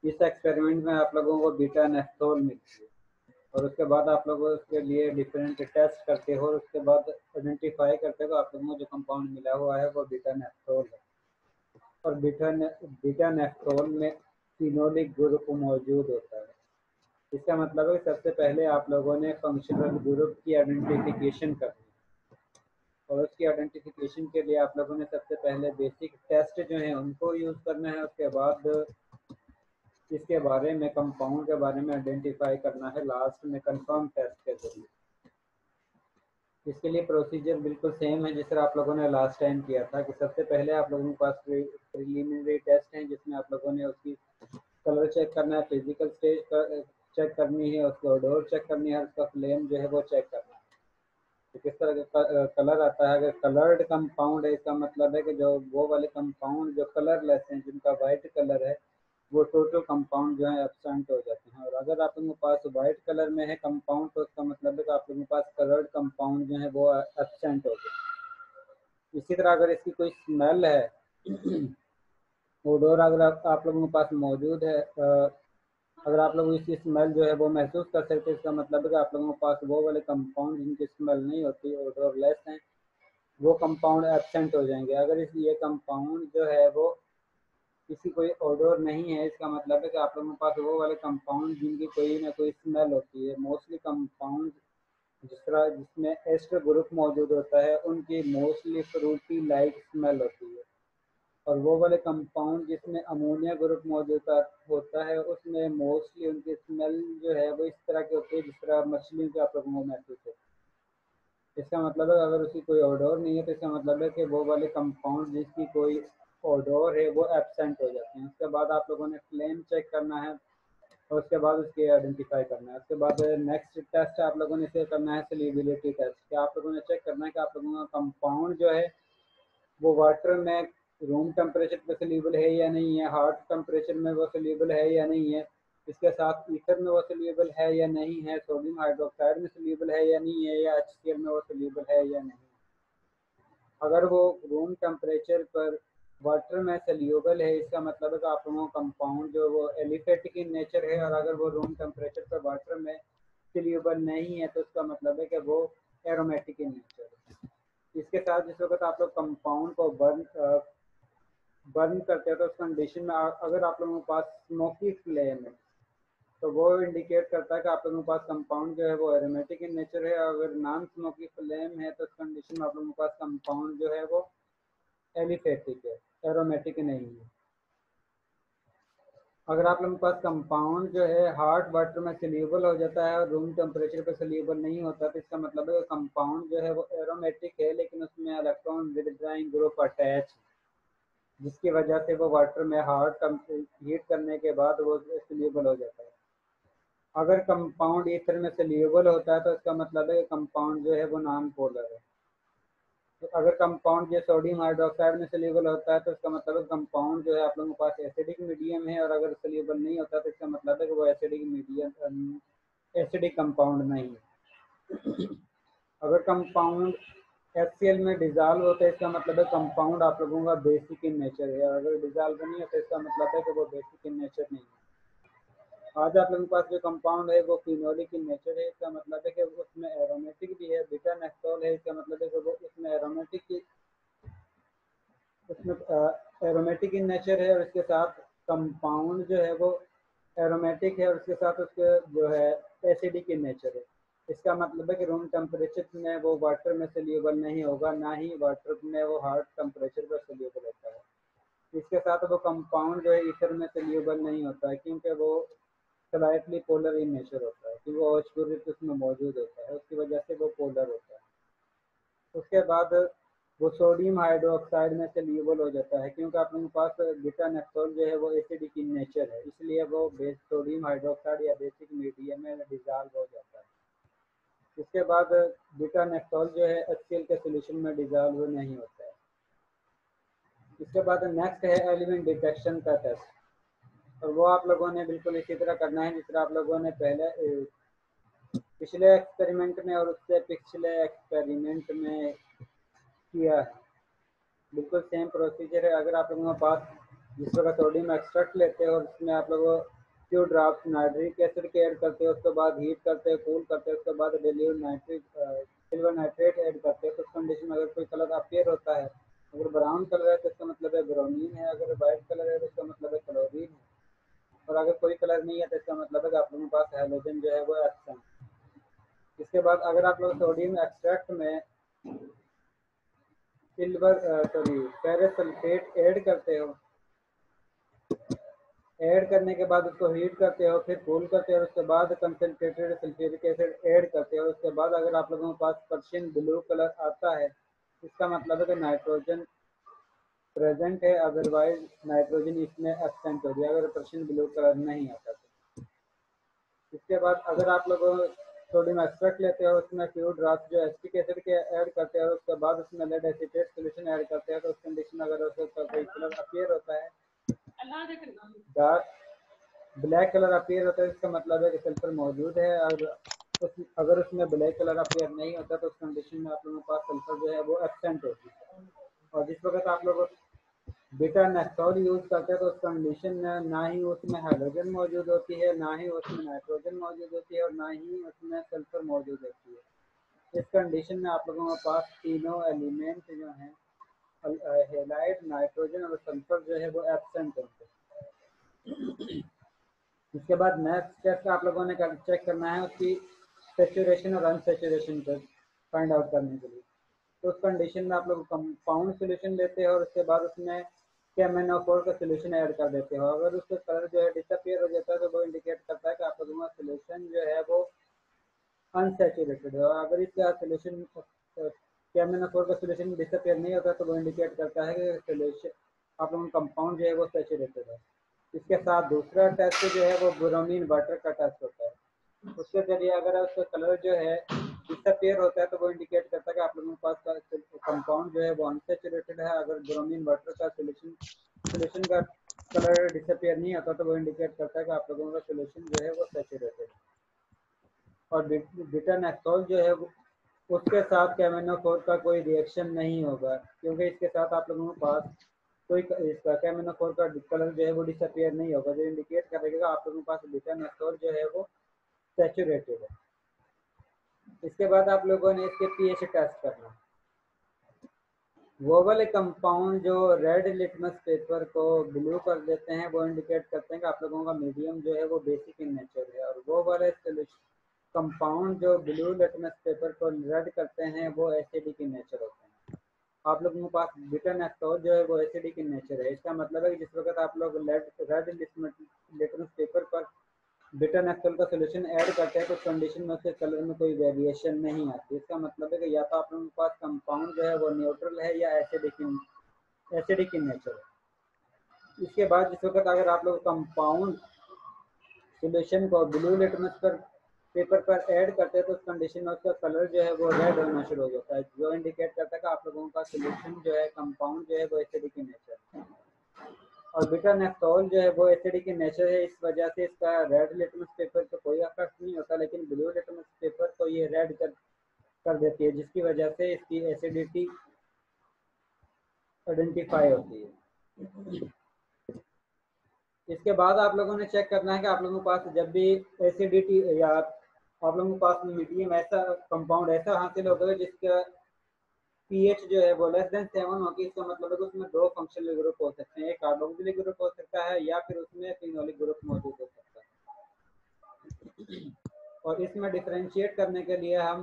इस एक्सपेरिमेंट में आप लोगों को बीटा नेफ्थोल मिलती है और उसके बाद आप लोग उसके लिए डिफरेंट टेस्ट करते हो और उसके बाद आइडेंटिफाई करते हो आप लोगों को जो कंपाउंड मिला हुआ है वो बीटा नेफ्थोल है। और बीटा नेफ्थोल में फिनोलिक ग्रुप मौजूद होता है। इसका मतलब है सबसे पहले आप लोगों ने फंक्शनल ग्रुप की आइडेंटिफिकेशन करनी है और उसकी आइडेंटिफिकेशन के लिए आप लोगों ने सबसे पहले बेसिक टेस्ट जो है उनको यूज़ करना है। उसके बाद इसके बारे में कंपाउंड के बारे में आइडेंटिफाई करना है लास्ट में कंफर्म टेस्ट के जरिए। इसके लिए प्रोसीजर बिल्कुल सेम है जिस तरह आप लोगों ने लास्ट टाइम किया था कि सबसे पहले आप लोगों के पास प्रिलिमिनरी टेस्ट हैं जिसमें आप लोगों ने उसकी कलर चेक करना है, फिजिकल स्टेज चेक करनी है, उसकी ओडोर चेक करनी है, उसका फ्लेम जो है वो चेक करना है। तो किस तरह का कलर आता है, अगर कलर्ड कंपाउंड है इसका मतलब है कि जो वो वाले कंपाउंड जो कलरलेस हैं जिनका वाइट कलर है वो टोटल कंपाउंड जो है एब्सेंट हो जाते हैं। और अगर आप लोगों के पास वाइट कलर में है कंपाउंड तो उसका मतलब है कि आप लोगों के पास कलर्ड कंपाउंड जो है वो एब्सेंट हो गए। इसी तरह अगर इसकी कोई स्मेल है ओडोर अगर आप लोगों के पास मौजूद है, अगर आप लोग इसकी स्मेल जो है वो महसूस कर सकते हैं इसका मतलब है कि आप लोगों के पास वो वाले कंपाउंड जिनकी स्मेल नहीं होती ओडोरलेस हैं वो कंपाउंड एब्सेंट हो जाएंगे। अगर इस ये कंपाउंड जो है वो किसी कोई ओडोर नहीं है इसका मतलब है कि आप लोगों के पास वो वाले कंपाउंड जिनकी कोई ना कोई स्मेल होती है। मोस्टली कंपाउंड जिस तरह जिसमें एस्टर ग्रुप मौजूद होता है उनकी मोस्टली फ्रूटी लाइक स्मेल होती है और वो वाले कंपाउंड जिसमें अमोनिया ग्रुप मौजूद होता है उसमें मोस्टली उनकी स्मेल जो है वो इस तरह की होती है जिस तरह मछलियों के आप लोगों को महसूस होती है। इसका मतलब है अगर उसकी कोई ओडोर नहीं है तो इसका मतलब है कि वो वाले कंपाउंड जिसकी कोई ओडोर है वो एब्सेंट हो जाते हैं। उसके बाद आप लोगों ने फ्लेम चेक करना है और उसके बाद उसके आइडेंटिफाई करना है। उसके बाद नेक्स्ट टेस्ट आप लोगों ने इसे करना है सोल्यूबिलिटी टेस्ट कि आप लोगों ने चेक करना है कि आप लोगों का कंपाउंड जो है वो वाटर में रूम टेम्परेचर पे सोल्यूबल है या नहीं है, हार्ट टेम्परेचर में वो सोल्यूबल है या नहीं है, इसके साथ ईथर में वो सोल्यूबल है या नहीं है, सोडियम हाइड्रोक्साइड में सोल्यूबल है या नहीं है, या HCl में वो सोल्यूबल है या नहीं। अगर वो रूम टेम्परेचर पर वाटर में सोल्यूबल है इसका मतलब है कि आप लोगों का कंपाउंड जो वो एलिफेटिक इन नेचर है और अगर वो रूम टेम्परेचर पर वाटर में सोल्यूबल नहीं है तो उसका मतलब है कि वो एरोमेटिक इन नेचर है। इसके साथ जिस वक्त आप लोग कंपाउंड को बर्न करते हैं तो उस कंडीशन में अगर आप लोगों के पास स्मोकी फ्लेम है तो वो इंडिकेट करता है कि आप लोगों के पास कंपाउंड जो है वो एरोमेटिक इन नेचर है। अगर नॉन स्मोकी फ्लेम है तो उस कंडीशन में आप लोगों के पास कंपाउंड जो है वो एलिफेटिक है, एरोमेटिक नहीं है। अगर आप लोगों के पास कंपाउंड जो है हार्ड वाटर में सोल्यूबल हो जाता है और रूम टेम्परेचर पे सोल्यूबल नहीं होता तो इसका मतलब है कंपाउंड जो है वो एरोमेटिक है लेकिन उसमें इलेक्ट्रॉन विदड्राइंग ग्रुप अटैच जिसकी वजह से वो वाटर में हार्ड हीट करने के बाद वो सोल्यूबल हो जाता है। अगर कंपाउंड ईथर में सोल्यूबल होता है तो इसका मतलब है कंपाउंड जो है वो नॉन पोलर है। तो अगर कंपाउंड जो सोडियम हाइड्रोक्साइड में सोल्यूबल होता है तो इसका मतलब है कंपाउंड जो है आप लोगों के पास एसिडिक मीडियम है और अगर सोल्यूबल नहीं होता तो इसका मतलब है कि वो एसिडिक मीडियम एसिडिक कंपाउंड नहीं है। अगर कंपाउंड HCl में डिजॉल्व होता है इसका मतलब है कंपाउंड आप लोगों का बेसिक इन नेचर है और अगर डिजॉल्व नहीं होता इसका मतलब है कि वो बेसिक इन नेचर नहीं है। आज आप लोगों के पास जो कंपाउंड है वो फिनोलिक इन नेचर है इसका मतलब है कि उसमें एरोमेटिक भी है। बीटा नेफ्थोल है इसका मतलब है कि वो उसमें एरोमेटिक इन नेचर है और इसके साथ कंपाउंड जो है वो एरोमेटिक है और उसके साथ उसके जो है एसिडिक इन नेचर है। इसका मतलब है कि रूम टेम्परेचर में वो वाटर में सोल्यूबल नहीं होगा, ना ही वाटर में वो हार्ड टेम्परेचर पर सोल्यूबल होता है। इसके साथ वो कंपाउंड जो है ईथर में सोल्यूबल नहीं होता है क्योंकि वो स्लाइटली पोलर इन नेचर होता है कि वो OH ग्रुप उसमें मौजूद होता है, उसकी वजह से वो पोलर होता है। उसके बाद वो सोडियम हाइड्रोक्साइड में सोल्यूबल हो जाता है क्योंकि आप लोगों के पास बीटा नेफ्थोल जो है वो एसिडिक इन नेचर है इसलिए वो बेस सोडियम हाइड्रोक्साइड या बेसिक मीडियम में डिजॉल्व हो जाता है। इसके बाद बीटा नेफ्थोल जो है HCl के सोल्यूशन में डिजॉल्व नहीं होता है। इसके बाद नेक्स्ट है एलिमेंट डिटेक्शन का टेस्ट और वो आप लोगों ने बिल्कुल इसी तरह करना है जिस तरह आप लोगों ने पहले पिछले एक्सपेरिमेंट में और उससे पिछले एक्सपेरिमेंट में किया है। बिल्कुल सेम प्रोसीजर है। अगर आप लोगों के पास जिस प्रकार सोडियम एक्सट्रैक्ट लेते हैं और उसमें आप लोग फ्यू ड्रॉप्स नाइट्रिक एसिड के ऐड करते हैं, उसके बाद हीट करते हैं, कूल करते हैं, उसके बाद dilute nitric silver nitrate add करते हैं। तो उस कंडीशन में अगर कोई कलर अपीयर होता है, अगर ब्राउन कलर है तो इसका मतलब है ब्रोमीन है, अगर वाइट कलर है तो इसका मतलब है क्लोरीन है, और अगर कोई कलर नहीं है तो इसका मतलब है कि आप लोगों के पास हाइड्रोजन जो है वो एब्सेंट। इसके बाद अगर आप लोग सोडियम एक्सट्रैक्ट में सिल्वर फेरस सल्फेट ऐड करते हो, ऐड करने के बाद उसको हीट करते हो, फिर कूल करते हो, उसके बाद कंसनट्रेटेड सल्फ्यूरिक एसिड ऐड करते हो, उसके बाद अगर आप लोगों के पास पर्शियन ब्लू कलर आता है, इसका मतलब है कि नाइट्रोजन प्रेजेंट है, अदरवाइज नाइट्रोजन इसमें एब्सेंट हो गया अगर पर्शियन ब्लू कलर नहीं आता तो। इसके बाद अगर आप लोग सोडियम एक्सट्रैक्ट लेते हो, उसमें फ्यू ड्रॉप्स जो एसिटिक एसिड के ऐड करते हो, उसके बाद उसमें लेड एसीटेट सोल्यूशन ऐड करते हैं, तो उस कंडीशन में अगर उसका कोई कलर अपीयर होता है, डार्क ब्लैक कलर अपीयर होता है, इसका मतलब है कि सल्फर मौजूद है। और अगर उसमें ब्लैक कलर अपीयर नहीं होता तो उस कंडीशन में आप लोगों के पास सल्फर जो है वो एब्सेंट होती है। और जिस वक्त आप लोग बीटा नेफ्थॉल यूज करते हैं तो उस कंडीशन में ना ही उसमें हाइड्रोजन मौजूद होती है, ना ही उसमें नाइट्रोजन मौजूद होती है, और ना ही उसमें सल्फर मौजूद होती है। इस कंडीशन में आप लोगों के पास तीनों एलिमेंट जो हैं, हेलाइड, नाइट्रोजन और सल्फर जो है वो एब्सेंट होते हैं। इसके बाद नेक्स्ट स्टेप आप लोगों ने चेक करना है उसकी सेचुरेशन और अनसेचुरेशन को फाइंड आउट करने के लिए। तो उस कंडीशन में आप लोग कंपाउंड सोल्यूशन लेते हो और उसके बाद उसमें KMnO4 का सोल्यूशन ऐड कर देते हो। अगर उसका कलर जो है डिसअपियर हो जाता है तो वो इंडिकेट करता है कि आप लोगों का सोल्यूशन जो है वो अनसेचुरेटेड है। और अगर इसका सोल्यूशन KMnO4 का सोल्यूशन डिसअपियर नहीं होता तो वो इंडिकेट करता है कि सोल्यूशन आप लोगों का कंपाउंड जो है वो सेचुरेटेड है। इसके साथ दूसरा टेस्ट जो है वो ब्रोमीन वाटर का टेस्ट होता है। उसके जरिए अगर उसका कलर जो है डिसअपियर होता है तो वो इंडिकेट करता है कि आप लोगों के पास कंपाउंड जो है वो अनसेचुरेटेड है। अगर ब्रोमीन वाटर का सोल्यूशन का कलर डिसअपियर नहीं होता तो वो इंडिकेट करता है कि आप लोगों का सोल्यूशन जो है वो सेचुरेटेड है। और बीटा नेक्सोल जो है उसके साथ KMnO4 का कोई रिएक्शन नहीं होगा, क्योंकि इसके साथ आप लोगों के पास कोई इसका KMnO4 का कलर जो है वो डिसअपियर नहीं होगा, जो इंडिकेट करेगा आप लोगों के पास बीटा नेक्सोल जो है वो सेचुरेटेड है। इसके बाद आप लोगों ने इसके पीएच टेस्ट करना। वो वाले कंपाउंड जो रेड लिटमस पेपर को ब्लू कर देते हैं वो इंडिकेट करते हैं कि आप लोगों का मीडियम जो है वो बेसिक इन नेचर है, और वो वाले कंपाउंड जो ब्लू लिटमस पेपर को रेड करते हैं वो एसिडिक इन नेचर होते हैं। आप लोगों के पास बीटा नेक्सोल जो है वो एसिडिक इन नेचर है। इसका मतलब है कि जिस वक्त आप लोग रेड लिटमस पेपर पर बीटा नेक्सोल का सोल्यूशन ऐड करते हैं तो कंडीशन में उसके कलर में कोई वेरिएशन नहीं आती। इसका मतलब है कि या तो आप लोगों के पास कंपाउंड जो है वो न्यूट्रल है या एसिडिक इन नेचर है। इसके बाद जिस वक्त अगर आप लोग कंपाउंड सोल्यूशन को ब्लू लिटमस पेपर पर ऐड करते हैं तो उस कंडीशन में उसका कलर जो है वो रेड होना शुरू हो जाता है, जो इंडिकेट करता है कि आप लोगों का सोल्यूशन जो है कंपाउंड जो है वो एसिडिक इन नेचर है। और बीटा नेफ्थॉल जो है वो एसिडिक इन नेचर है, इस वजह से इसका रेड लिटमस पेपर पर कोई इफेक्ट नहीं होता, लेकिन ब्लू लिटमस पेपर को ये रेड कर देती है, जिसकी वजह से इसकी एसिडिटी आइडेंटिफाई होती है। इसके बाद आप लोगों ने चेक करना है कि आप लोगों के पास जब भी एसिडिटी या आप लोगों के पास मीडियम ऐसा कंपाउंड ऐसा हासिल होगा जिसका पीएच जो है वो लेस देन 7 होगी, इसका मतलब है कि उसमें दो फंक्शनल ग्रुप हो सकते हैं, एक कार्बोक्सिलिक ग्रुप हो सकता है या फिर उसमें फिनोलिक ग्रुप मौजूद हो सकता है। और इसमें डिफरेंशिएट करने के लिए हम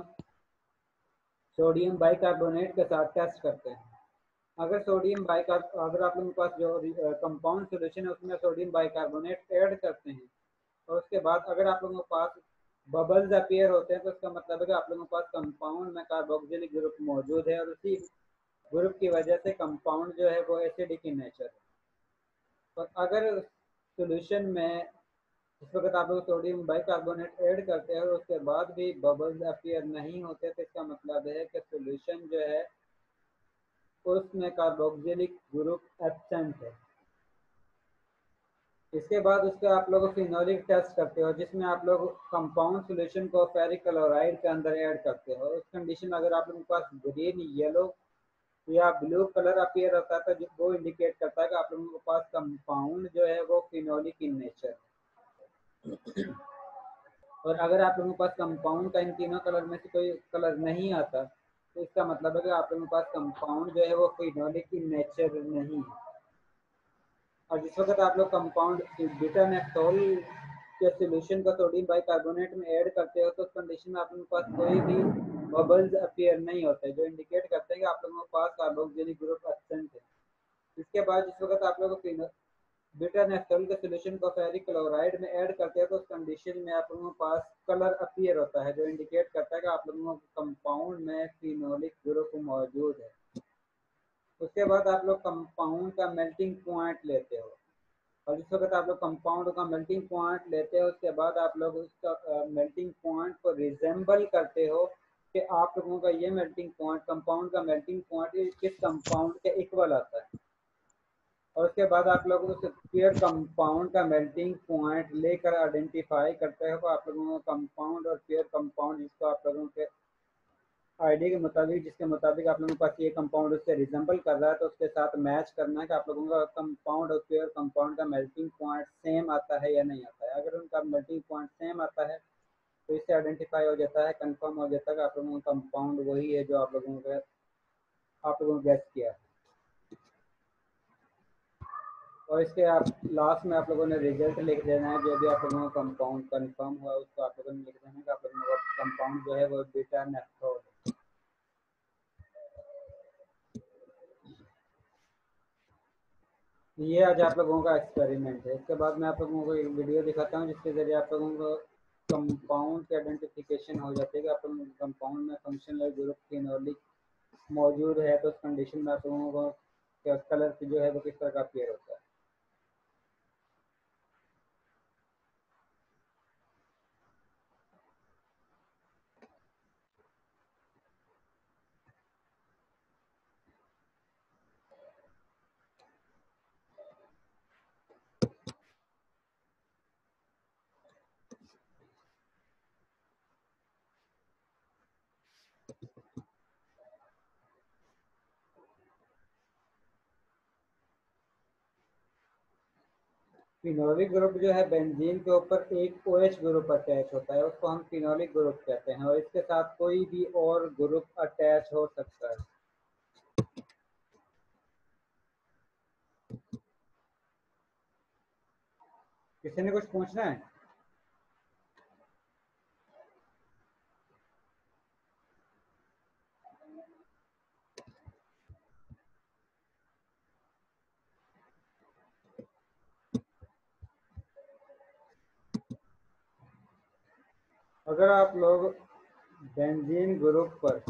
सोडियम बाइकार्बोनेट के साथ टेस्ट करते हैं। अगर अगर आप लोगों के पास जो कंपाउंड सोल्यूशन है उसमें सोडियम बाइकार्बोनेट ऐड करते हैं और उसके बाद अगर आप लोगों के पास बबल्स अपीयर होते हैं तो इसका मतलब है कि आप लोगों के पास कंपाउंड में कार्बोक्सिलिक ग्रुप मौजूद है और उसी ग्रुप की वजह से कंपाउंड जो है वो एसिडिक इन नेचर है। और अगर सोल्यूशन में इस वक्त आप लोग सोडियम बाइकार्बोनेट ऐड करते हैं और उसके बाद भी बबल्स अपीयर नहीं होते तो इसका मतलब है कि सोल्यूशन जो है उसमें कार्बोक्सिलिक ग्रुप एब्सेंट है। इसके बाद उसका आप लोग फिनोलिक टेस्ट करते हो, जिसमें आप लोग कंपाउंड सोल्यूशन को फेरिक क्लोराइड के अंदर ऐड करते हो। उस कंडीशन में अगर आप लोगों के पास ग्रीन, येलो या ब्लू कलर अपीयर होता है तो वो इंडिकेट करता है कि आप लोगों के पास कंपाउंड जो है वो फिनोलिक इन नेचर। और अगर आप लोगों के पास कंपाउंड का इन तीनों कलर में से कोई कलर नहीं आता तो इसका मतलब है कि आप लोगों के पास कंपाउंड जो है वो फिनोलिक इन नेचर नहीं है। और जिस वक्त आप लोग कंपाउंड बीटा नेफ्थोल के सोल्यूशन को सोडियम बाइकार्बोनेट में ऐड करते हो तो उस कंडीशन में आप लोगों के पास कोई भी बबल्स अपीयर नहीं होते, जो इंडिकेट करते हैं कि आप लोगों के पास कार्बोक्सिलिक ग्रुप एब्सेंट है। इसके बाद जिस वक्त आप लोग बीटा नेफ्थोल के सोल्यूशन को फेरिक क्लोराइड में ऐड करते हैं तो उस कंडीशन में आप लोगों के पास कलर अपीयर होता है, जो इंडिकेट करता है कि आप लोगों के कंपाउंड में फिनोलिक ग्रुप मौजूद है। उसके बाद आप लोग कंपाउंड का मेल्टिंग पॉइंट लेते हो, और जिस वक्त आप लोग कंपाउंड का मेल्टिंग पॉइंट लेते हो उसके बाद आप लोग उसका मेल्टिंग पॉइंट को रिजेंबल करते हो कि आप लोगों का ये मेल्टिंग पॉइंट कंपाउंड का मेल्टिंग पॉइंट किस कंपाउंड के इक्वल आता है। और उसके बाद आप लोग उस पेयर कंपाउंड का मेल्टिंग पॉइंट लेकर आइडेंटिफाई करते हो आप लोगों का कंपाउंड और पेयर कंपाउंड जिसको आप लोगों के आईडी के मुताबिक जिसके मुताबिक आप लोगों के पास ये कंपाउंड उससे रिजेंबल कर रहा है तो उसके साथ मैच करना है कि आप लोगों का कंपाउंड और पेयर कंपाउंड का मेल्टिंग पॉइंट सेम आता है या नहीं आता है। अगर उनका मेल्टिंग पॉइंट सेम आता है तो इससे आइडेंटिफाई हो जाता है, कंफर्म हो जाता है कि आप लोगों का कंपाउंड वही है जो आप लोगों ने गेस किया है। और इसके आप लास्ट में आप लोगों ने रिजल्ट लिख देना है, जो भी आप लोगों का कंपाउंड कंफर्म हुआ उसको आप लोगों ने लिख देना है कि आप लोगों का कंपाउंड जो है वो बीटा नेफ्थोल। ये आज आप लोगों का एक्सपेरिमेंट है। इसके बाद मैं आप लोगों को एक वीडियो दिखाता हूँ जिसके ज़रिए आप लोगों को कंपाउंड की आइडेंटिफिकेशन हो जाती है कि आप लोगों के कंपाउंड में फंक्शनल ग्रुप फिनोलिक मौजूद है तो उस कंडीशन में आप लोगों को कलर जो है वो किस तरह का अपीयर होता है। फिनोलिक ग्रुप जो है बेंजीन के ऊपर एक OH ग्रुप अटैच होता है, उसको हम फिनोलिक ग्रुप कहते हैं, और इसके साथ कोई भी और ग्रुप अटैच हो सकता है। किसी ने कुछ पूछना है? अगर आप लोग बेंजीन ग्रुप पर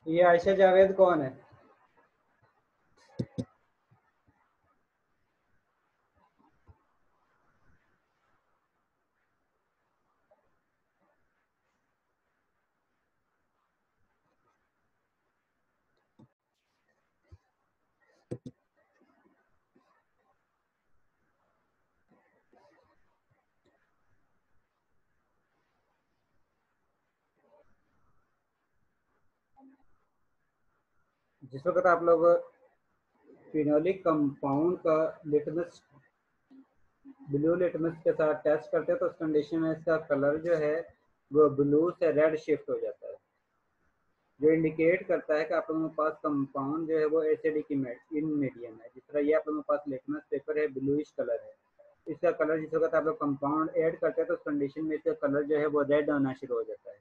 ये आयशा जावेद कौन है? जिस वक्त आप लोग फिनोलिक कंपाउंड का लिटमस ब्लू लिटमस के साथ टेस्ट करते हैं तो उस कंडीशन में इसका कलर जो है वो ब्लू से रेड शिफ्ट हो जाता है, जो इंडिकेट करता है कि आप लोगों के पास कंपाउंड जो है वो एसिडिक इन मीडियम है। जिस तरह ये आप लोगों के पास लिटमस पेपर है, ब्लूइश कलर है, इसका कलर जिस वक्त आप लोग कंपाउंड ऐड करते हैं तो उस कंडीशन में इसका कलर जो है वो रेड आना शुरू हो जाता है,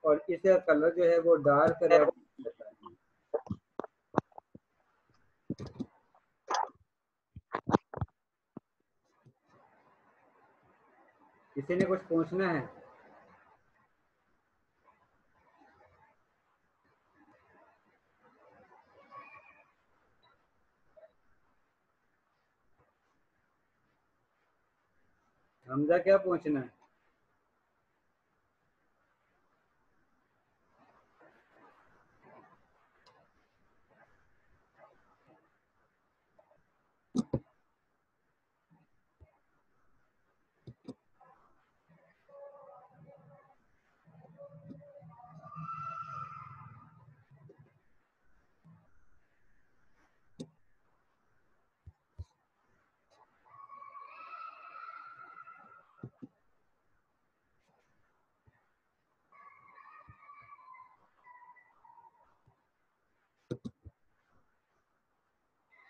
और इसका कलर जो है वो डार्क रेड होता है। किसी ने कुछ पूछना है? हमजा क्या पूछना है?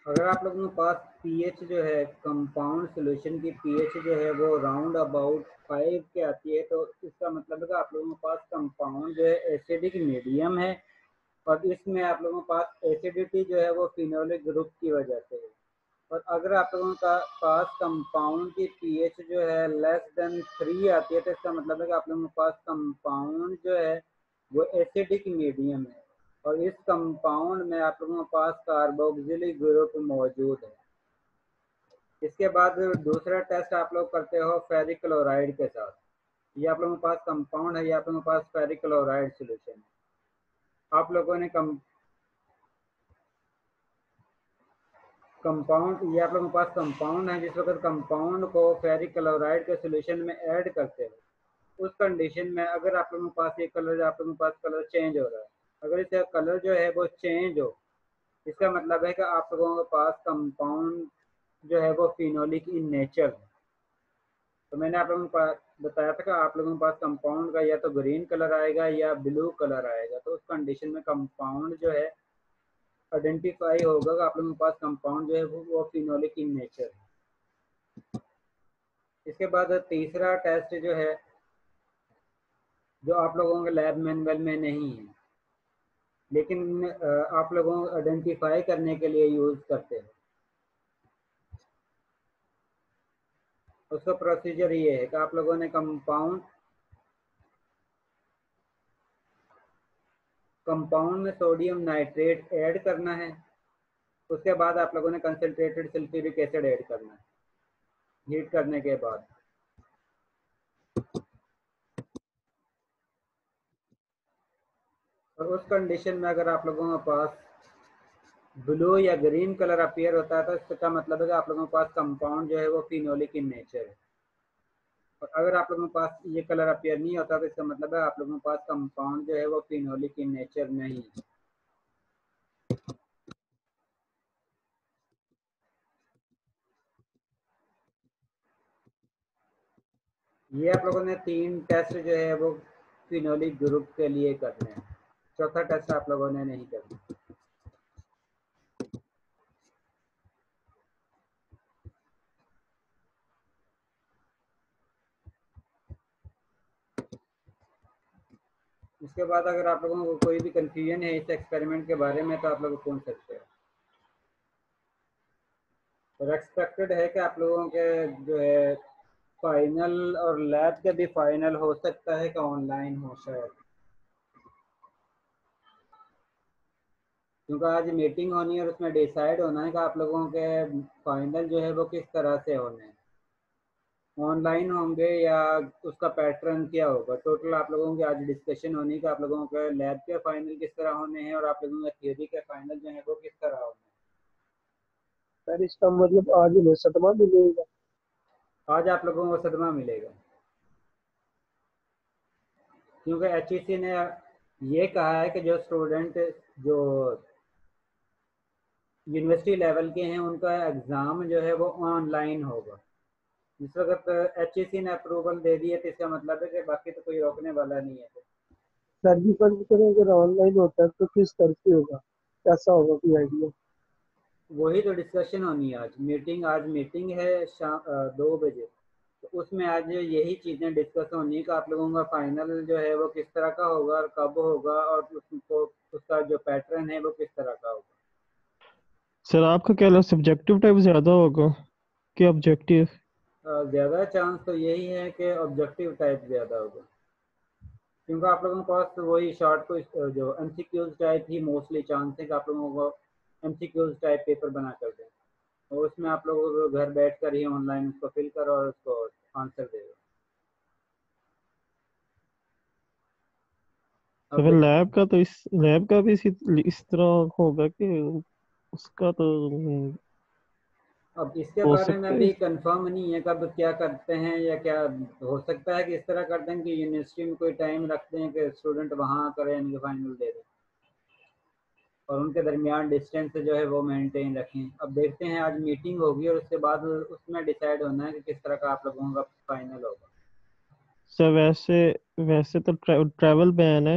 अगर आप लोगों के पास पीएच जो है कंपाउंड सॉल्यूशन की पीएच जो है वो राउंड अबाउट 5 के आती है, तो इसका मतलब है कि आप लोगों के पास कंपाउंड जो है एसिडिक मीडियम है, और इसमें आप लोगों के पास एसिडिटी जो है वो फिनोलिक ग्रुप की वजह से है। और अगर आप लोगों का पास कंपाउंड की पीएच जो है लेस देन 3 आती है, तो इसका मतलब है कि आप लोगों के पास कंपाउंड जो है वो एसिडिक मीडियम है, और इस कंपाउंड में आप लोगों के पास कार्बोक्सिलिक ग्रुप मौजूद है। इसके बाद दूसरा टेस्ट आप लोग करते हो फेरिक क्लोराइड के साथ। ये आप लोगों के पास कंपाउंड है, ये आप लोगों के पास फेरिक क्लोराइड सोल्यूशन है। आप लोगों ने कंपाउंड, ये आप लोगों के पास कंपाउंड है, जिस वक्त कंपाउंड को फेरिक क्लोराइड के सोल्यूशन में ऐड करते हो, उस कंडीशन में अगर आप लोगों के पास ये कलर, आप लोगों के पास कलर चेंज हो रहा है, अगर इसका कलर जो है वो चेंज हो, इसका मतलब है कि आप लोगों के पास कंपाउंड जो है वो फिनोलिक इन नेचर है। तो मैंने आप लोगों को बताया था कि आप लोगों के पास कंपाउंड का या तो ग्रीन कलर आएगा या ब्लू कलर आएगा, तो उस कंडीशन में कंपाउंड जो है आइडेंटिफाई होगा कि आप लोगों के पास कंपाउंड जो है वो फिनोलिक इन नेचर है। इसके बाद तीसरा टेस्ट जो है, जो आप लोगों के लैब मैनुअल में नहीं है, लेकिन आप लोगों को आइडेंटिफाई करने के लिए यूज़ करते हैं, उसका प्रोसीजर ये है कि आप लोगों ने कंपाउंड में सोडियम नाइट्रेट ऐड करना है। उसके बाद आप लोगों ने कंसनट्रेटेड सल्फ्यूरिक एसिड ऐड करना है हीट करने के बाद। और उस कंडीशन में अगर आप लोगों के पास ब्लू या ग्रीन कलर अपीयर होता है, तो इसका मतलब है कि आप लोगों के पास कंपाउंड जो है वो फिनोलिक इन नेचर है। और अगर आप लोगों के पास ये कलर अपीयर नहीं होता, तो इसका मतलब है आप लोगों के पास कंपाउंड जो है वो फिनोलिक इन नेचर नहीं है। ये आप लोगों ने 3 टेस्ट जो है वो फिनोलिक ग्रुप के लिए करने हैं। चौथा टेस्ट आप लोगों ने नहीं करना। उसके बाद अगर आप लोगों को कोई भी कंफ्यूजन है इस एक्सपेरिमेंट के बारे में, तो आप लोग पूछ सकते हो। और एक्सपेक्टेड है कि आप लोगों के जो है फाइनल और लैब के भी फाइनल हो सकता है कि ऑनलाइन हो शायद, क्योंकि आज मीटिंग होनी है और उसमें डिसाइड होना है कि आप लोगों के फाइनल जो है वो किस तरह से होने हैं, ऑनलाइन होंगे या उसका पैटर्न क्या होगा। टोटल आप लोगों की आज डिस्कशन होनी कि आप लोगों के लैब के फाइनल किस तरह होने हैं और आप लोगों के थियोरी के फाइनल जो है वो किस तरह होने हैं। सर इसका मतलब आज हमें सदमा मिलेगा? आज आप लोगों को सदमा मिलेगा, क्योंकि एचईसी ने ये कहा है कि जो स्टूडेंट जो यूनिवर्सिटी लेवल के हैं उनका एग्ज़ाम जो है वो ऑनलाइन होगा। जिस वक्त एचईसी ने अप्रूवल दे दी है, तो इसका मतलब है कि बाकी तो कोई रोकने वाला नहीं है। सर जी फर्ज करें अगर ऑनलाइन होता है तो किस तरह से होगा, कैसा होगा, कोई आइडिया? वही तो डिस्कशन होनी है आज मीटिंग है शाम 2 बजे, तो उसमें आज यही चीज़ें डिस्कस होनी है कि आप लोगों का फाइनल जो है वो किस तरह का होगा और कब होगा, और उसको उसका जो पैटर्न है वो किस तरह का होगा। सर आपका क्या लगता है सब्जेक्टिव टाइप ज्यादा होगा कि ऑब्जेक्टिव? ज़्यादा चांस तो यही है कि ऑब्जेक्टिव टाइप ज़्यादा होगा, क्योंकि आप लोगों के पास वही शॉर्ट को जो एमसीक्यूज टाइप ही मोस्टली चांस है कि आप लोगों को एमसीक्यूज टाइप पेपर बना कर दें, और उसमें आप लोगों को घर बैठ कर ही ऑनलाइन उसको फिल करो और उसको आंसर देगा। तो अब फिर देख, लैब का भी इस तरह होगा कि उसका तो अब इसके हो बारे में सकता है। अभी कंफर्म नहीं है कब क्या करते हैं, या क्या हो सकता है कि इस तरह कर दें कि यूनिवर्सिटी में कोई टाइम रखते हैं कि स्टूडेंट वहाँ करें, इनके फाइनल दे दें, और उनके दरमियान डिस्टेंस जो है वो मेंटेन रखें। अब देखते हैं, आज मीटिंग होगी और उसके बाद उसमें डिसाइड होना है कि किस तरह का आप लोगों का फाइनल होगा। सर वैसे वैसे तो ट्रैवल बैन है।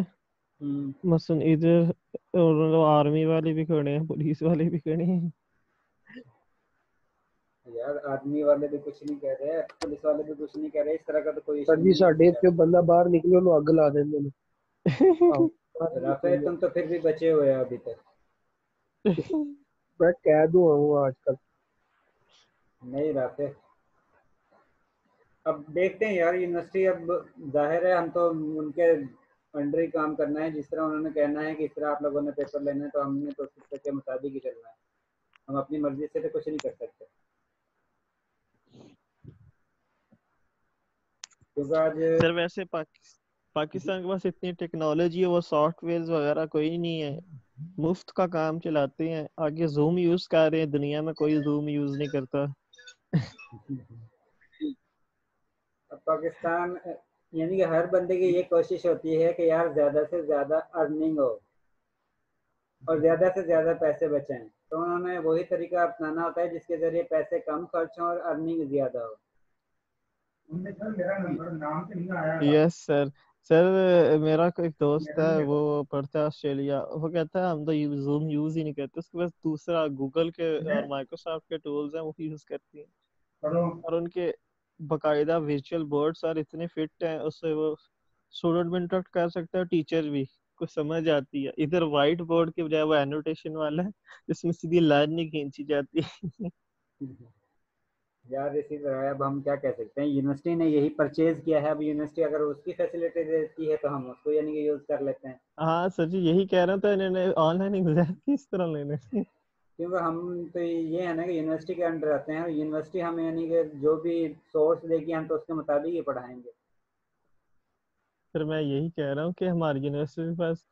हम्म, मसलन इधर और आर्मी वाले भी खड़े हैं, पुलिस वाले भी खड़े हैं। यार आर्मी वाले भी कुछ नहीं कह रहे हैं, पुलिस वाले भी कुछ नहीं कह रहे, इस तरह का तो कोई सर इशू जी नहीं है साढ़े अभी इतने तक। बंदा बाहर निकले उन्होंने अग ला देंगे ने। आओ बाहर राफेल निकलिए। तुम तो फिर भी बचे हुए हो अभी तक। मैं कैद हुआ हूँ आजकल। नहीं राफेल, अब देखते हैं यार यूनिवर्सिटी, अब जाहिर है हम तो उनके अंडर ही काम करना है, जिस तरह उन्होंने कहना है कि इस तरह आप लोगों ने पेपर लेना है तो हमने तो उस के मुताबिक ही चलना है। हम अपनी मर्जी से तो कुछ नहीं कर सकते, क्योंकि आज सर वैसे पाकिस्तान के पास इतनी टेक्नोलॉजी है, वो सॉफ्टवेयर वगैरह कोई नहीं है, मुफ्त का काम चलाते हैं। आगे जूम यूज कर रहे हैं, दुनिया में कोई जूम यूज नहीं करता। अब पाकिस्तान, यानी कि हर बंदे की ये कोशिश होती है कि यार ज़्यादा से ज़्यादा अर्निंग हो और ज़्यादा से ज़्यादा पैसे बचाएं, तो उन्होंने वही तरीका अपनाना होता है जिसके ज़रिए पैसे कम खर्च हों और अर्निंग ज़्यादा हो। उनने सर मेरा नंबर नाम से नहीं आया था। Yes sir. सर मेरा कोई दोस्त मेरा है, नहीं वो देखा पढ़ता है ऑस्ट्रेलिया। वो कहता है हम तो जूम यूज ही नहीं करते, उसके पास दूसरा गूगल के है? और माइक्रोसॉफ्ट के टूल्स हैं, वो यूज करती हैं। पढ़ो। और उनके बकायदा वर्चुअल बोर्ड्स और इतने फिट हैं, उससे वो स्टूडेंट भी इंटरेक्ट कर सकता है, टीचर भी कुछ समझ आती है। इधर वाइट बोर्ड के बजाय वो एनोटेशन वाला है, जिसमें सीधी लाइन नहीं खींची जाती। यार इसी तरह है, अब हम क्या कह सकते हैं, यूनिवर्सिटी ने यही परचेज किया है, अब यूनिवर्सिटी अगर उसकी फैसिलिटी देती है तो हम उसको यानी कि यूज़ कर लेते हैं। हाँ सर जी, यही कह रहा था, इन्होंने ऑनलाइन एग्जाम किस तरह लेने। क्योंकि हम तो ये है ना कि यूनिवर्सिटी के अंडर आते हैं और यूनिवर्सिटी हमें यानी कि जो भी सोर्स देगी हम तो उसके मुताबिक ही पढ़ाएंगे। फिर मैं यही कह रहा हूँ कि हमारी यूनिवर्सिटी के पास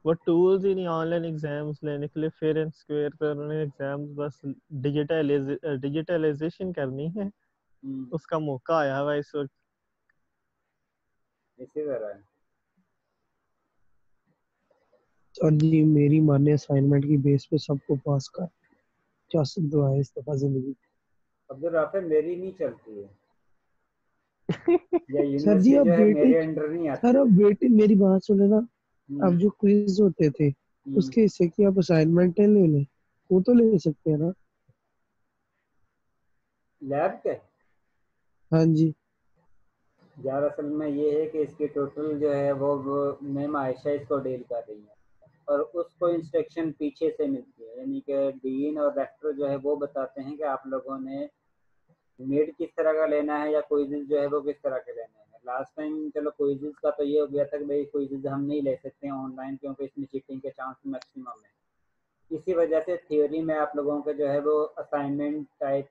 वो टूल्स ही नहीं ऑनलाइन एग्जाम्स लेने के लिए। फेयर एंड स्क्वेयर पर उन्होंने एग्जाम्स बस डिजिटलाइजेशन करनी है, हम्म, उसका मौका आया हुआ है इस वक्त। इसी तरह है। सर जी मेरी माने असाइनमेंट की बेस पे सबको पास कर। क्या सब दुआ है इस दफा जिंदगी। अब्दुल राफे मेरी नहीं चलती है, या सर जी यूनिवर्सिटी अब जो है बेटे, मेरे अंडर नहीं सर आती है। अब बेटे मेरी बात सुने ना। हम्म, अब जो क्विज होते थे हम्म, उसके हिस्से की आप असाइनमेंट ले लें, वो तो ले सकते हैं ना। लैब के, हाँ जी। यार असल में ये है कि इसकी टोटल जो है वो मैम आयशा इसको डील कर रही है, और उसको इंस्ट्रक्शन पीछे से मिलती है, यानी कि डीन और रेक्टर जो है वो बताते हैं कि आप लोगों ने मिड किस तरह का लेना है या क्विज़ जो है वो किस तरह के लेने हैं। लास्ट टाइम चलो क्विज़ का तो ये हो गया था कि भाई क्विज़ हम नहीं ले सकते हैं ऑनलाइन, क्योंकि इसमें चीटिंग के चांस मैक्सिमम है। इसी वजह से थ्योरी में आप लोगों के जो है वो असाइनमेंट टाइप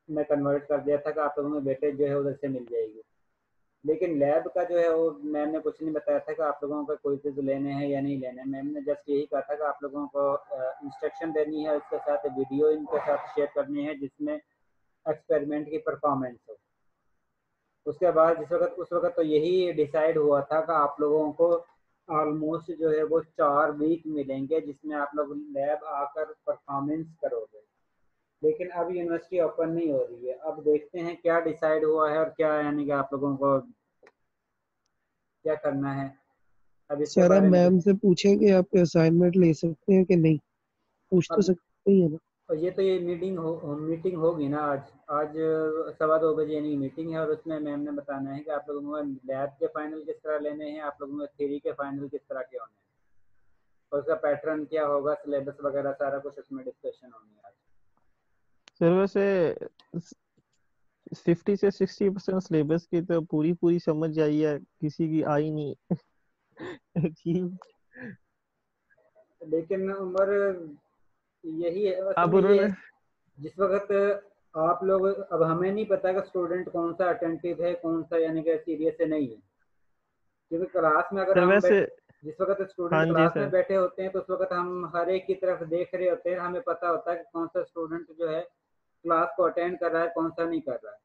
में कन्वर्ट कर दिया था कि आप लोगों में वेटेज जो है उधर से मिल जाएगी। लेकिन लैब का जो है वो मैम ने कुछ नहीं बताया था कि आप लोगों को क्विज़ लेने हैं या नहीं लेने हैं। मैम ने जस्ट यही कहा था कि आप लोगों को इंस्ट्रक्शन देनी है, उसके साथ वीडियो इनके साथ शेयर करनी है जिसमें एक्सपेरिमेंट की परफॉर्मेंस हो। उसके बाद जिस वक्त उस वक्त तो यही डिसाइड हुआ था कि आप लोगों को ऑलमोस्ट जो है वो 4 वीक मिलेंगे जिसमें आप लोग लैब आकर परफॉर्मेंस करोगे। लेकिन अब यूनिवर्सिटी ओपन नहीं हो रही है, अब देखते हैं क्या डिसाइड हुआ है और क्या यानी कि आप लोगों को क्या करना है, अब इसके सर अब बारे में मैम कुछ। से पूछें कि आप असाइनमेंट ले सकते हैं कि नहीं। पूछ तो अब सकते ही है ना। और ये तो ये मीटिंग होगी ना आज। आज 2:15 बजे यानी मीटिंग है और उसमें मैम ने बताना है कि आप लोगों को लैब के फाइनल किस तरह लेने हैं, आप लोगों को थ्योरी के फाइनल किस तरह के होने हैं, और उसका पैटर्न क्या होगा, सिलेबस वगैरह सारा कुछ उसमें डिस्कशन होनी है आज। सर वैसे 50 से 60% सिलेबस की तो पूरी पूरी समझ आई है, किसी की आई नहीं। अजीब। लेकिन उम्र यही है, असल अब में ये उन्होंने जिस वक्त आप लोग, अब हमें नहीं पता कि स्टूडेंट कौन सा अटेंटिव है, कौन सा यानी कि सीरियस है नहीं है, क्योंकि क्लास में अगर सर हम वैसे, जिस वक्त स्टूडेंट हाँ जी क्लास में सर। बैठे होते हैं तो उस वक्त हम हर एक की तरफ देख रहे होते हैं, हमें पता होता है कि कौन सा स्टूडेंट जो है क्लास को अटेंड कर रहा है, कौन सा नहीं कर रहा है,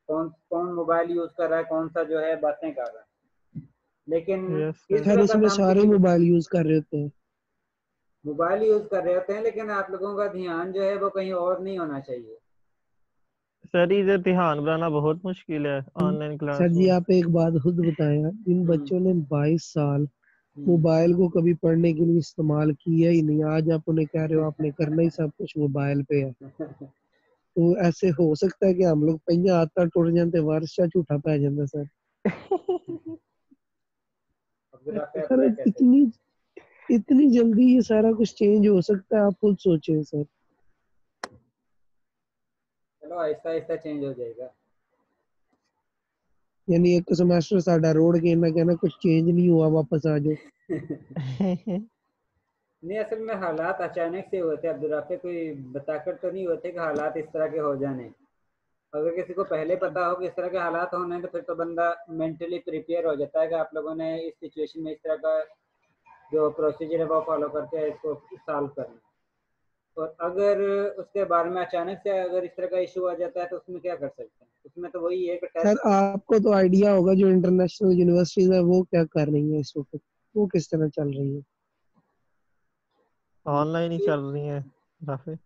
कौन कौन मोबाइल यूज कर रहा है, कौन सा जो है बातें कर रहा है। लेकिन यस इस सर। सर वक्त उसमें हम सारे किसी मोबाइल यूज कर रहे होते हैं। मोबाइल यूज कर रहे होते हैं, लेकिन आप लोगों का ध्यान जो है वो कहीं और नहीं होना चाहिए। सर इधर ध्यान बनाना बहुत मुश्किल है ऑनलाइन सर क्लास जी में। आप एक बात खुद बताएं, इन हम्म। बच्चों ने 22 साल हम्म। मोबाइल को कभी पढ़ने के लिए इस्तेमाल किया ही नहीं, आज आप उन्हें कह रहे हो आपने करना ही सब कुछ मोबाइल पे है। तो ऐसे हो सकता है कि हम लोग पहिया आता टुट जाते वर्षा झूठा पै जाता सर। अब जरा आप सर क्या कहते हैं? इतनी इतनी जल्दी ये सारा कुछ चेंज हो सकता है, आप खुद सोचें सर। चलो आहिस्ता आहिस्ता चेंज हो जाएगा। यानी एक सेमेस्टर साडा रोड के ना कहना कुछ चेंज नहीं हुआ, वापस आ जाओ। नहीं, असल में हालात अचानक से होते हैं अब्दुल राफे, कोई बताकर तो नहीं होते कि हालात इस तरह के हो जाने। अगर किसी को पहले पता हो कि इस तरह के हालात होने हैं तो फिर तो बंदा मेंटली प्रिपेयर हो जाता है कि आप लोगों ने इस सिचुएशन में इस तरह का जो प्रोसीजर है वो फॉलो करके इसको सॉल्व करना है। और अगर उसके बारे में अचानक से अगर इस तरह का इशू आ जाता है तो उसमें क्या कर सकते हैं? उसमें तो वही है कि सर टेस्ट। आपको तो आइडिया होगा जो इंटरनेशनल यूनिवर्सिटीज है वो क्या कर रही है इस वक्त, वो किस तरह चल रही है। ऑनलाइन ही चल रही है काफी।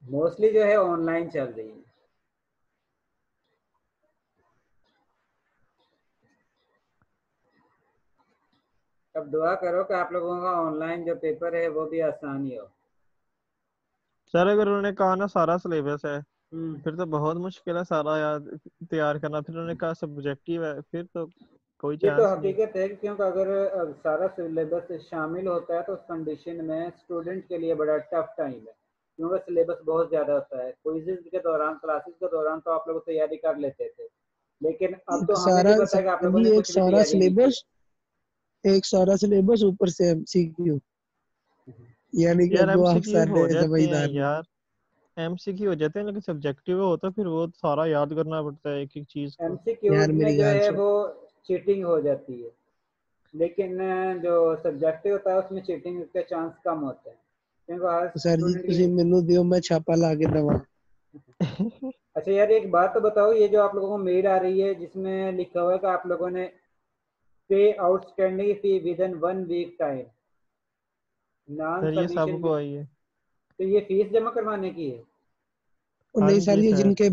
मोस्टली जो है ऑनलाइन चल रही है। अब दुआ करो कि आप लोगों का ऑनलाइन जो पेपर है वो भी आसान ही हो। सर अगर उन्होंने कहा ना सारा सिलेबस है, हम्म। फिर तो बहुत मुश्किल है सारा याद तैयार करना। फिर उन्होंने कहा सब्जेक्टिव है, फिर तो कोई ये तो चांस नहीं। हकीकत है, क्योंकि अगर सारा सिलेबस शामिल होता है तो उस कंडीशन में स्टूडेंट के लिए बड़ा टफ टाइम है, क्योंकि सिलेबस बहुत ज़्यादा होता है। क्विज़ के दौरान, क्लासेस के दौरान तो आप लोग तैयारी कर लेते थे, लेकिन अब एक तो हमें भी सारा पता है कि आप सर लोगों जी ने एक कुछ भी सारा तैयारी नहीं की सिलेबस, एक सारा सिलेबस ऊपर से एमसीक्यू, है। यानी कि यार वो आप एमसीक्यू सारे हो जाते हैं समझदार नहीं। यार, एमसीक्यू हो जाते हैं, लेकिन सब्जेक्टिव होता है फिर वो सारा याद करना पड़ता है एक एक चीज को। यार एमसीक्यूज में मेरी जो गाल है सुन। वो चीटिंग हो जाती है, लेकिन जो सब्जेक्टिव होता है उसमें चीटिंग के चांस कम होते हैं, क्योंकि हर सर जी स्टूडेंट की। तुम मैनू दियो मैं छापा ला के दवा। अच्छा यार, एक बात तो बताओ, ये जो आप लोगों को मेल आ रही है जिसमें लिखा हुआ है कि आप लोगों ने pay outstanding fee with 1 week time, नॉन सर ये सबमिशन, सबको आई है। तो ये फीस जमा करवाने की है? और हाँ नहीं सर जी ये सर। जिनके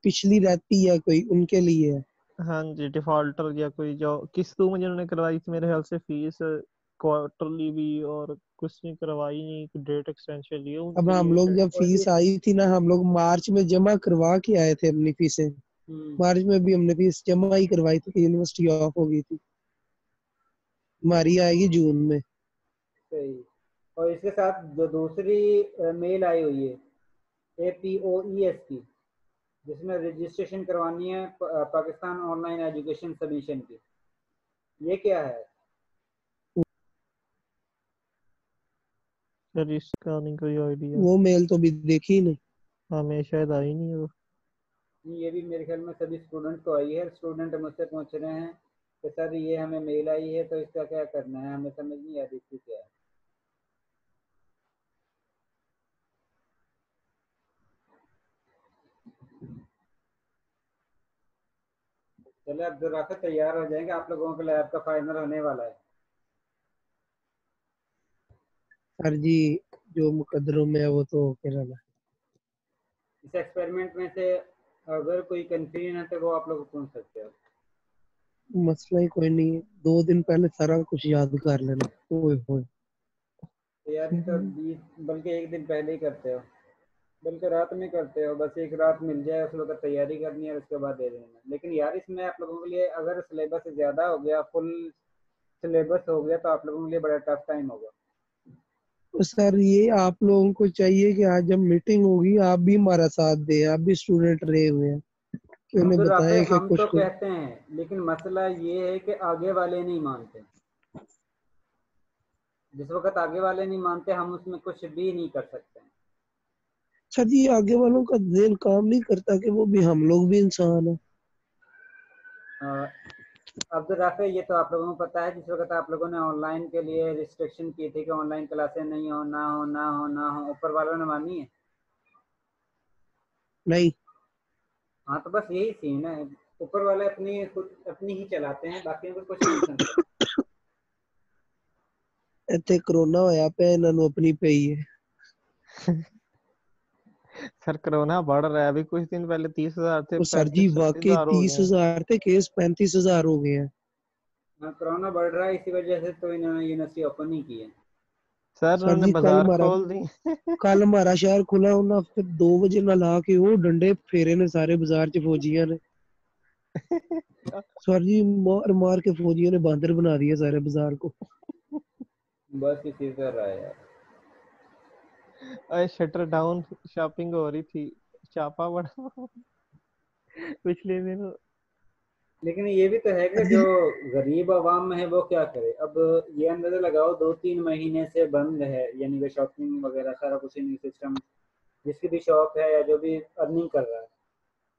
पिछली रहती है कोई उनके लिए है। हाँ जी, डिफॉल्टर या कोई जो किस्तों में जिन्होंने करवाई थी मेरे ख्याल से फीस, क्वार्टरली भी, और कुछ नहीं करवाई, नहीं डेट एक्सटेंशन लिए, अब उनके हम लिए लोग है। जब और फीस इस। आई थी ना, हम लोग मार्च में जमा करवा के आए थे अपनी फीसें। हम्म। मार्च में भी हमने फीस जमा ही करवाई थी कि यूनिवर्सिटी ऑफ हो गई थी। हमारी आएगी जून में। सही। और इसके साथ जो दूसरी मेल आई हुई है APOES की, जिसमें रजिस्ट्रेशन करवानी है पाकिस्तान ऑनलाइन एजुकेशन सबमिशन की, ये क्या है? सर इसका नहीं कोई आइडिया। वो मेल तो भी देखी ही नहीं। हमें शायद आई नहीं है वो। ये भी मेरे ख्याल में सभी स्टूडेंट को आई है। स्टूडेंट मुझसे पूछ रहे हैं कि सर ये हमें मेल आई है तो इसका क्या करना है, हमें समझ नहीं आ रही इसकी क्या है। चले अब राफे तैयार हो जाएंगे, आप लोगों के लैब का फाइनल होने वाला है। सर जी जो मुकद्दरों में है वो तो होके रहना। इस एक्सपेरिमेंट में से अगर कोई कंफ्यूजन है तो वो आप लोग पूछ सकते हो। मसला ही कोई नहीं है, 2 दिन पहले सारा कुछ याद कर लेना। ओए होए। तैयारी तो 20 बल्कि एक दिन पहले ही करते हो, बल्कि रात में करते हो, बस एक रात मिल जाए उस वक्त तैयारी करनी है और उसके बाद दे देना। लेकिन यार इसमें आप लोगों के लिए अगर सिलेबस ज़्यादा हो गया, फुल सिलेबस हो गया, तो आप लोगों के लिए बड़ा टफ टाइम होगा। तो सर ये आप लोगों को चाहिए कि आज जब मीटिंग होगी आप भी हमारा साथ दें, आप भी स्टूडेंट रहे हुए हैं, कि उन्हें अब्दुल राफे, बताएं कि हम कुछ तो कुछ। कहते हैं, लेकिन मसला ये है कि आगे वाले नहीं मानते। जिस वक्त आगे वाले नहीं मानते हम उसमें कुछ भी नहीं कर सकते हैं। सर जी आगे वालों का दिल काम नहीं करता कि वो भी हम लोग भी इंसान है। अब्दुल राफे, ये तो आप लोगों को पता है जिस वक्त आप लोगों ने ऑनलाइन के लिए रिस्ट्रिक्शन की थी कि ऑनलाइन क्लासें नहीं हो, ना हो ना हो ना हो, ऊपर वालों ने मानी है? नहीं हाँ, तो बस यही सीन है। ऊपर वाले अपनी खुद अपनी ही चलाते हैं, बाकी को कुछ नहीं सुनते। इतने कोरोना होया पे इन्होंने अपनी पे ही है। सर कोरोना बढ़ रहा है, अभी कुछ दिन पहले 30,000 थे, तो सर जी 35-36 वाकई हजार हो गए हैं। 30,000 थे केस 35,000 हो गए हैं। हाँ, कोरोना बढ़ रहा है, इसी वजह से तो इन्होंने यूनिवर्सिटी ओपन ही की है। सर सर उन्होंने जी बाजार खोल दी। कल हमारा शहर खुला होना फिर 2 बजे ना ला के वो डंडे फेरे ने सारे बाजार च फौजियां ने। सर जी मार मार के फौजियों ने बांदर बना दिया सारे बाजार को। बस इसी कर रहा है यार। अरे शटर डाउन शॉपिंग हो रही थी, छापा पड़ा पिछले दिनों। लेकिन ये भी तो है कि सर जो जी गरीब आवाम है वो क्या करे अब। ये अंदाजा लगाओ, 2-3 महीने से बंद है, यानी कि शॉपिंग वगैरह सारा कुछ ही सिस्टम। जिसकी भी शॉप है या जो भी अर्निंग कर रहा है,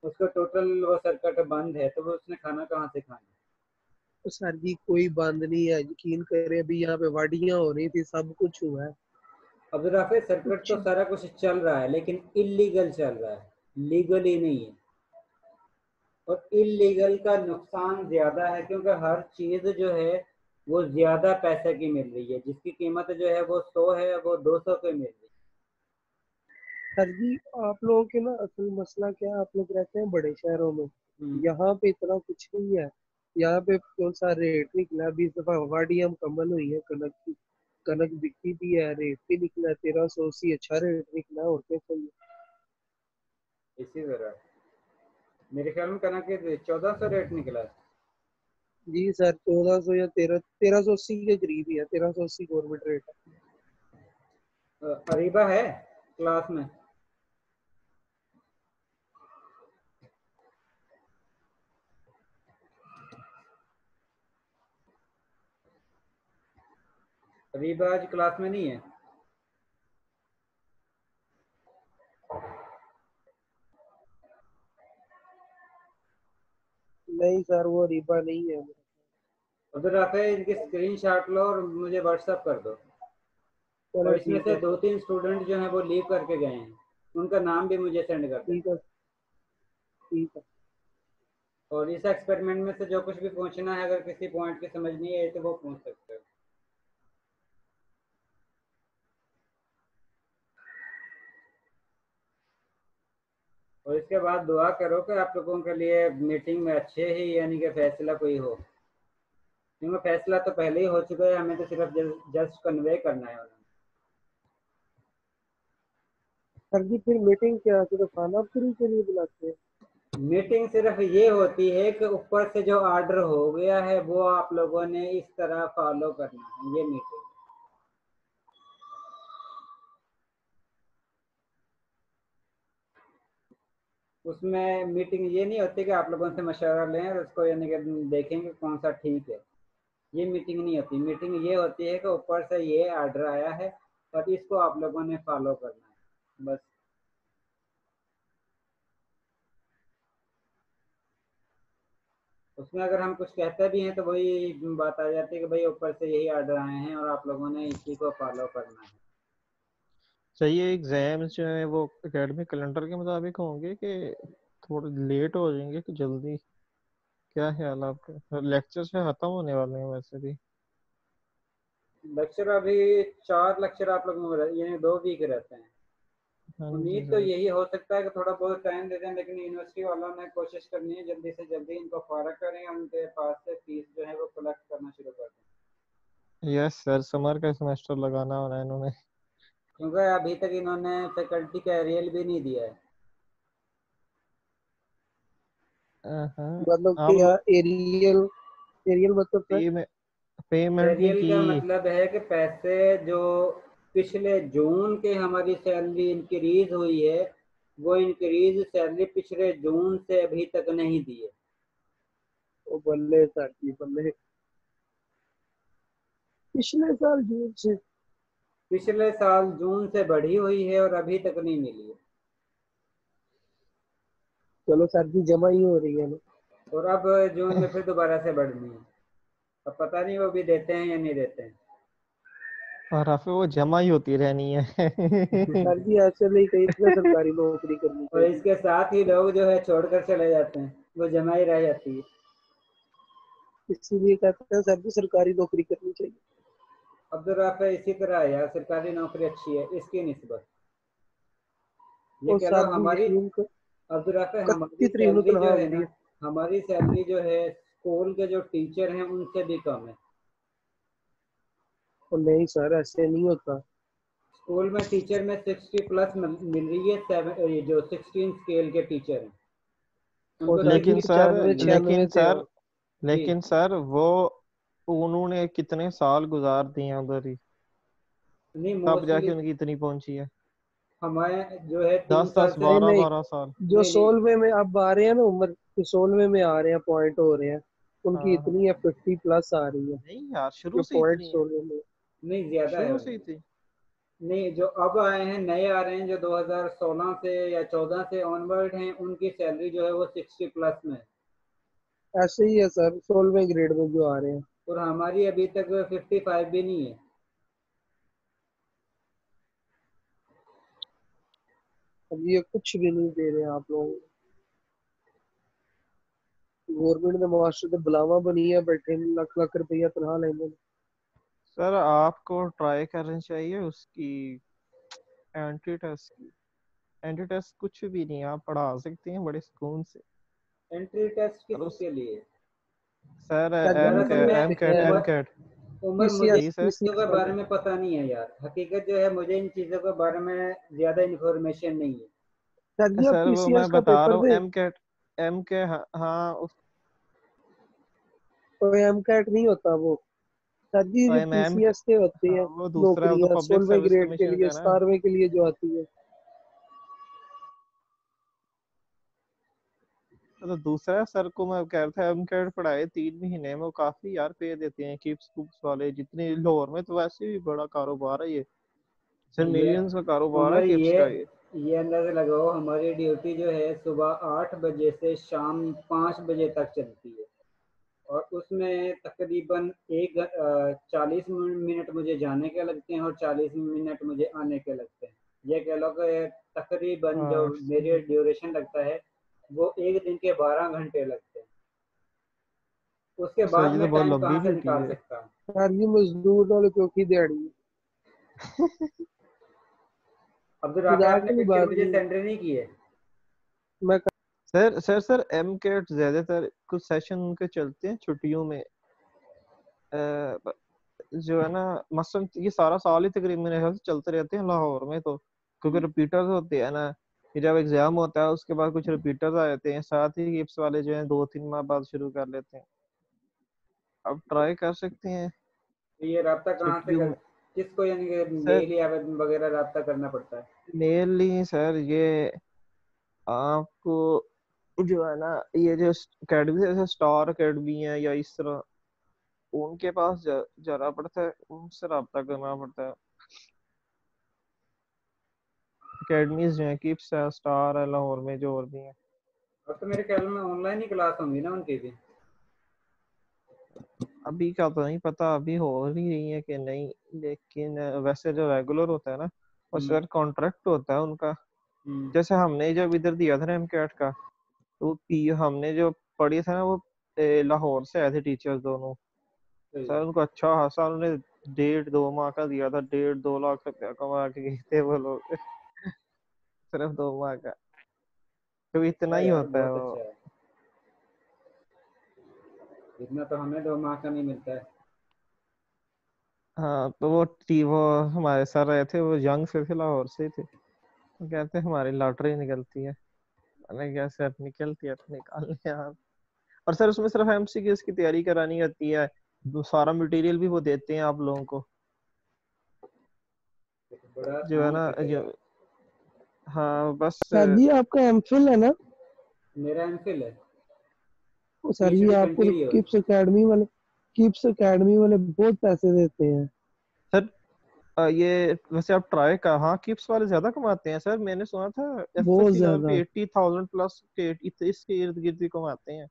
उसका टोटल वो सर्किट बंद है, तो वो उसने खाना कहाँ से खाना? तो सर जी कोई बंद नहीं है, यकीन करें अभी यहाँ पे वाडियां हो रही थी सब कुछ हुआ है। अब राफे, सर्किट कुछ तो सारा कुछ चल रहा है, लेकिन इलीगल चल रहा है, लीगली नहीं है। और इलीगल का नुकसान ज्यादा है, क्योंकि हर चीज जो है वो ज्यादा पैसे की मिल रही है। जिसकी कीमत जो है वो 100 है, वो 200 पे मिल रही सर जी आप लोगों के ना असल मसला क्या है, आप लोग रहते हैं बड़े शहरों में, है। यहाँ पे इतना कुछ नहीं है। यहाँ पे कौन सा रेट निकला 20 दफा वाडियां मुकम्मल हुई है कनक की। कनक बिकती भी है, रेट भी निकला है 1380, अच्छा रेट निकला है, और क्या चाहिए। इसी तरह मेरे ख्याल में कनक के 1400 रेट निकला है। जी सर 1400 या 1380 के करीब ही है, 1380 गवर्नमेंट रेट है। अरीबा है क्लास में? अरीबा आज क्लास में नहीं है? नहीं सर वो रिबा नहीं है। उधर आते इनकी स्क्रीनशॉट लो और मुझे व्हाट्सएप कर दो। और चलो इसमें ठीक से है सर। 2-3 स्टूडेंट जो हैं वो लीव करके गए हैं, उनका नाम भी मुझे सेंड कर ठीक देना। है ठीक है। और इस एक्सपेरिमेंट में से जो कुछ भी पूछना है, अगर किसी पॉइंट की समझ नहीं है तो वो पूछ सकते हो। और इसके बाद दुआ करो कि आप लोगों के लिए मीटिंग में अच्छे ही यानी कि फैसला कोई हो, क्योंकि फैसला तो पहले ही हो चुका है, हमें तो सिर्फ जस्ट कन्वे करना है उन्हें। सर जी फिर मीटिंग क्या सिर्फ खाना पूरी के लिए बुलाते हैं? मीटिंग सिर्फ ये होती है कि ऊपर से जो ऑर्डर हो गया है वो आप लोगों ने इस तरह फॉलो करना है, ये मीटिंग। उसमें मीटिंग ये नहीं होती कि आप लोगों से मशवरा लें और उसको यानी कि देखेंगे कौन सा ठीक है। ये मीटिंग नहीं होती। मीटिंग ये होती है कि ऊपर से ये ऑर्डर आया है और इसको आप लोगों ने फॉलो करना है, बस। उसमें अगर हम कुछ कहते भी हैं तो वही बात आ जाती है कि भाई ऊपर से यही ऑर्डर आए हैं और आप लोगों ने इसी को फॉलो करना है। सही है, एग्जाम्स जो है वो एकेडमिक कैलेंडर के मुताबिक होंगे कि थोड़े लेट हो जाएंगे कि जल्दी? क्या ख्याल है आपका? लेक्चर से खत्म होने वाले हैं वैसे भी। लेक्चर अभी 4 लेक्चर आप लोगों को यानी 2 वीक रहते हैं। हाँ जी उम्मीद तो सर। यही हो सकता है कि थोड़ा बहुत टाइम दे दें, लेकिन यूनिवर्सिटी वालों ने कोशिश करनी है जल्दी से जल्दी इनको फारग करें, उनके पास से फीस जो है वो कलेक्ट करना शुरू कर दें। यस सर, समर का सेमेस्टर लगाना होना है इन्होंने। क्योंकि अभी तक इन्होंने फैकल्टी का एरियल भी नहीं दिया है। हाँ। मतलब आप कि यार एरियल, एरियल मतलब सर? पेमेंट नहीं एरियल की। का मतलब है कि पैसे जो पिछले जून के हमारी सैलरी इंक्रीज हुई है, वो इंक्रीज सैलरी पिछले जून से अभी तक नहीं दी है। ओ बल्ले सर जी बल्ले, पिछले साल जून से। पिछले साल जून से बढ़ी हुई है और अभी तक नहीं मिली है। चलो सर जी जमा ही हो रही है ना। और अब जून में फिर दोबारा से बढ़नी है। अब पता नहीं वो भी देते हैं या नहीं देते हैं। और फिर वो जमा ही होती रहनी है। सर जी ऐसे नहीं, कहीं इतना सरकारी नौकरी करनी और चाहिए। इसके साथ ही लोग जो है छोड़कर चले जाते हैं, वो जमा ही रह जाती है। इसीलिए कहते हैं सर जी सरकारी नौकरी करनी चाहिए। अब्दुल राफे इसी तरह है यार, सरकारी नौकरी अच्छी है इसकी निस्बत। ये और कह लो सर जी हमारी, यकीन कर, अब्दुल राफे हमारी कितनी सैलरी जो तनख्वाह है होती ना, है। हमारी सैलरी जो है स्कूल के जो टीचर हैं उनसे भी कम है। और नहीं सर ऐसे नहीं होता। स्कूल में टीचर में 60 प्लस मिल रही है। ये जो 16 स्केल के टीचर हैं और उनको सर जी लेकिन सर 95 लेकिन 96 थे सर वो। जी। लेकिन सर वो उन्होंने कितने साल गुजार दिए हैं उधर ही, नहीं तब मोस्टली जाके उनकी इतनी पहुंची है। हमारे जो है 10 10 3 साल से। नहीं बारह नहीं, 12 साल। जो नहीं नहीं 16वें में अब आ रहे हैं ना उम्र, जो 16वें में आ रहे हैं पॉइंट हो रहे हैं, उनकी हाँ हाँ। इतनी है 50 प्लस आ रही है। नहीं यार, जो शुरू से पॉइंट इतनी है। 16 में। नहीं ज्यादा है शुरू से भाई। ही थी। नहीं जो अब आए हैं नए आ रहे हैं जो 2016 से या 14 से ऑनवर्ड हैं उनकी सैलरी जो है वो 60 प्लस में है। ऐसे ही है सर 16वें ग्रेड में जो आ रहे हैं। और हमारी अभी तक 55 भी नहीं है। अब ये कुछ भी नहीं दे रहे हैं आप लोग। गवर्नमेंट ने मास्टर तो बुलावा बनी है, बैठे लाख लाख रुपया तनख्वाह लेंगे। सर आपको ट्राई करनी चाहिए उसकी, एंट्री टेस्ट की। एंट्री टेस्ट कुछ भी नहीं, आप पढ़ा सकते हैं बड़े सुकून से। एंट्री टेस्ट और उस किसके लिए? सर सर जी एम दरअसल कैट मैं एम कैट उम्र एम कैट उम्र मुझे इन जी पीसीएस सर। चीज़ों पीसीएस के बारे वाले। में पता नहीं है यार, हकीकत जो है मुझे इन चीज़ों के बारे में ज़्यादा इन्फॉर्मेशन नहीं है। सर जी अब सर वो पीसीएस मैं का बता रहा पेपर हूँ दे। एम कैट, एम के, हाँ हाँ, तो एम कैट नहीं होता वो। सर जी जो एम एम, पीसीएस के होते हाँ हैं वो दूसरा है, वो तो नौकरियां पब्लिक 16वें सर्विस ग्रेड के कमीशन लिए, का है ना। 17वें के लिए जो आती है। तो दूसरा सर को मैं कह रहा था, एम कैट पढ़ाए 3 महीने में, वो काफी यार पे देते हैं किप्स कुप्स वाले जितने। लाहौर में तो वैसे भी बड़ा कारोबार है ये, सर ये मिलियंस का कारोबार है उमर किप्स का ये। ये अंदाज़ा लगाओ हमारी ड्यूटी जो है सुबह 8 बजे से शाम 5 बजे तक चलती है। और उसमें तकरीबन 40 मिनट मुझे जाने के लगते हैं और 40 मिनट मुझे आने के लगते हैं। ये कह लो कि तकरीबन जो हाँ मेरे सही। ड्यूरेशन लगता है वो एक दिन के 12 घंटे लगते हैं। उसके सर बाद ये तो मैं बहुत टाइम लंबी कहाँ से ड्यूटी निकाल है। सकता हूँ? सर जी मजदूर वाले चौकी दिहाड़ी है। अब्दुल राफे मजाक आपने वाली पिछले बात मुझे नहीं है। सेंडर नहीं किए। सर एम कैट ज्यादातर कुछ सेशन उनके चलते हैं छुट्टियों में। अ, जो है ना, मसलन ये सारा साल ही तकरीबन मेरे ख्याल से चलते रहते हैं लाहौर में तो, क्योंकि रिपीटर्स होते हैं ना। कि जब एग्जाम होता है उसके बाद कुछ रिपीटर्स आ जाते हैं, साथ ही गिप्स वाले जो हैं 2 3 माह बाद शुरू कर लेते हैं। अब ट्राई कर सकते हैं तो ये राब्ता कहाँ से छुट्टियों कर, में। किसको यानी कि सर मेल या वगैरह राब्ता करना पड़ता है? मेनली सर ये आपको जो है ना, ये जो अकेडमी जैसे स्टार अकेडमी है या इस तरह, उनके पास जाना पड़ता है, उनसे रब्ता करना पड़ता है। अकेडमीज जो है किप्स है, स्टार है लाहौर में, जो और भी हैं। अब तो मेरे ख्याल में ऑनलाइन ही क्लास होंगी ना उनकी भी। अभी का तो नहीं पता, अभी हो भी रही है कि नहीं, लेकिन वैसे जो रेगुलर होता है ना, और हम्म। सर कॉन्ट्रैक्ट होता है उनका। हम्म। जैसे हमने जब इधर दिया था ना एमकेट का, तो पी हमने जो पढ़ी था ना वो लाहौर से आए थे टीचर्स दोनों। सही सर उनको अच्छा खासा उन्होंने 1.5 2 माह का दिया था, 1.5 2 लाख रुपया कमा के गए थे वो लोग। सिर्फ 2 माह का, तो इतना है ही यार, होता है बहुत अच्छा वो। है। इतना तो हमें 2 माह का नहीं मिलता है। हाँ तो वो हमारे सर रहे थे, वो यंग से थे, लाहौर से ही थे। वो कहते हैं हमारी लॉटरी निकलती है। मैंने कहा सर निकलती है तो निकाल लें आप। और सर उसमें सिर्फ एमसीक्यूज की तैयारी करानी होती है, सारा मटेरियल भी वो देते हैं आप लोगों को, ये तो बड़ा जो है आसान ना फिक्र है। जो, हाँ बस। सर जी आपका एमफिल है ना। मेरा एमफिल है। ओ सर पीएचडी जी आपको तो कंटिन्यू है। किप्स एकेडमी वाले बहुत पैसे देते हैं। सर ये वैसे आप ट्राई का, हाँ किप्स वाले ज्यादा कमाते हैं सर, मैंने सुना था बहुत एफएससी लेवल ज्यादा। पे 80,000 प्लस के इसके इर्द गिर्द भी कमाते हैं।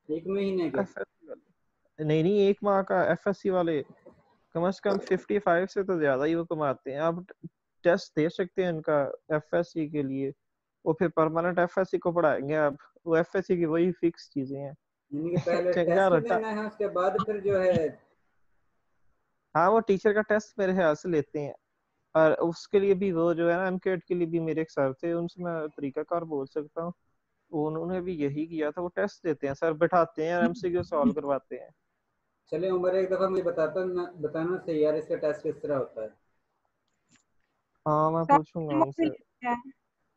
एक महीने के? एफएससी वाले नहीं नहीं, एक माह का एफएससी वाले कम से कम 55 से तो ज्यादा ही वो कमाते हैं। आप टेस्ट दे सकते हैं उनका एफएससी के लिए, वो फिर परमानेंट एफएससी को पढ़ाएंगे आप, वो एफएससी की वही फिक्स चीजें हैं। यानी कि पहले चंगा टेस्ट रटा। देना है, उसके बाद फिर जो है। हाँ वो टीचर का टेस्ट मेरे ख्याल से लेते हैं, और उसके लिए भी वो जो है ना एमकेट के लिए भी मेरे एक सर थे, उनसे मैं तरीकाकार बोल सकता हूँ, उन्होंने भी यही किया था। वो टेस्ट देते हैं सर, बैठाते हैं और एमसीक्यू सॉल्व करवाते हैं। चले उमर, एक दफा मुझे बताना सही यार, इसका टेस्ट किस तरह होता है। हाँ मैं सर पूछूंगा हम लोग भी उनसे। लेते हैं।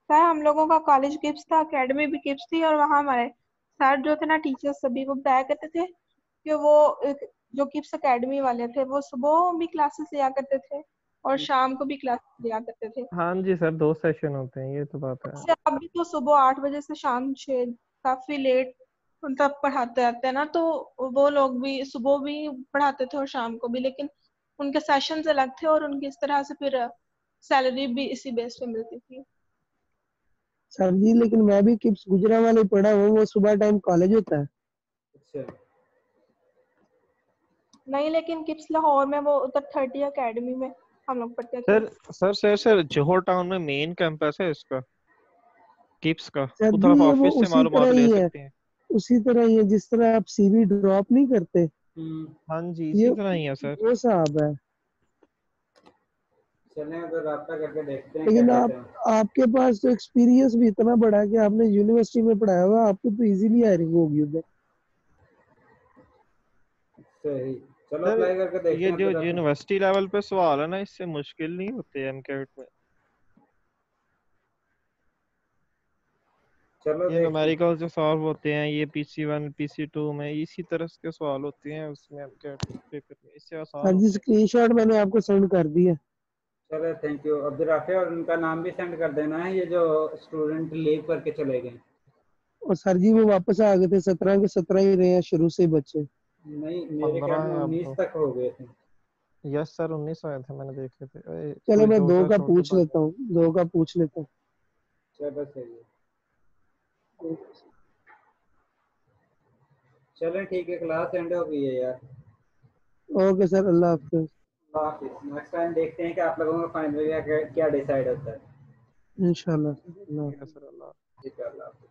सर हम लोगों का कॉलेज गिफ्ट था, एकेडमी भी गिफ्ट थी, और वहाँ हमारे सर जो थे ना, टीचर्स सभी को बताया करते थे कि वो जो गिफ्ट एकेडमी वाले थे वो सुबह भी क्लासेस लिया करते थे और शाम को भी क्लासेस लिया करते थे। हाँ जी सर, 2 सेशन होते हैं, ये तो बात है। से अभी तो सुबह 8 बजे से शाम 6, काफी लेट तक पढ़ाते रहते हैं ना, तो वो लोग भी सुबह भी पढ़ाते थे और शाम को भी, लेकिन उनके सेशंस अलग थे और उनकी इस तरह से फिर सैलरी भी इसी बेस पे मिलती थी। सर जी लेकिन मैं भी किप्स गुजरा वाले पढ़ा हूँ, वो सुबह टाइम कॉलेज होता है। अच्छा। नहीं, लेकिन किप्स लाहौर में वो उधर 30 एकेडमी में हम लोग पढ़ते थे। सर जोहर टाउन में मेन कैंपस है इसका, किप्स का, सर उधर जी आप ये वो ऑफिस से उसी मालूमात तरह ले ही है, सकते हैं। उसी तरह ही है जिस तरह आप सीवी ड्रॉप नहीं करते, हम्म। हाँ जी ये इसी तरह ही है सर। वो साहब है। चलें उधर राब्ता करके देखते हैं क्या लेकिन कहते आप हैं। आपके पास तो एक्सपीरियंस भी इतना बड़ा है कि आपने यूनिवर्सिटी में पढ़ाया हुआ, आपको तो इजीली हायरिंग होगी उधर। सही। चलो सर अप्लाई करके देखते ये हैं जो उधर अपन। यूनिवर्सिटी लेवल पे सवाल है ना, इससे मुश्किल नहीं होते एमकेट में। चलो ये देखते हैं। न्यूमेरिकल जो सॉल्व होते हैं, ये पीसी 1 पीसी 2 में इसी तरह के सवाल होते हैं, उसमें एमकेट पेपर में इससे आसान सर जी होते हैं। स्क्रीनशॉट मैंने आपको सेंड कर दिया। चलो थैंक यू अब्दुल, और उनका नाम भी सेंड कर देना है, ये जो स्टूडेंट लीव करके चले गए। और सर जी वो वापस आ गए थे, 17 के 17 ही रहे हैं शुरू से ही बच्चे। नहीं, मेरे ख्याल 15 में है अब 19 तो। तक हो गए थे। यस सर, 19 आए थे मैंने देखे थे। चलो कोई मैं दो दो चार का छोटे पूछ पड़ लेता गए। हूँ, 2 का पूछ लेता चलो सही है। हूँ। चलें ठीक है, क्लास एंड हो गई है यार। ओके सर, अल्लाह हाफिज। अल्लाह हाफिज़। नेक्स्ट टाइम देखते हैं कि आप लोगों का फाइनल क्या क्या डिसाइड होता है। इंशाल्लाह। अल्लाह ठीक है हाफिज। सर, अल्लाह। ठीक है, अल्लाह हाफिज़।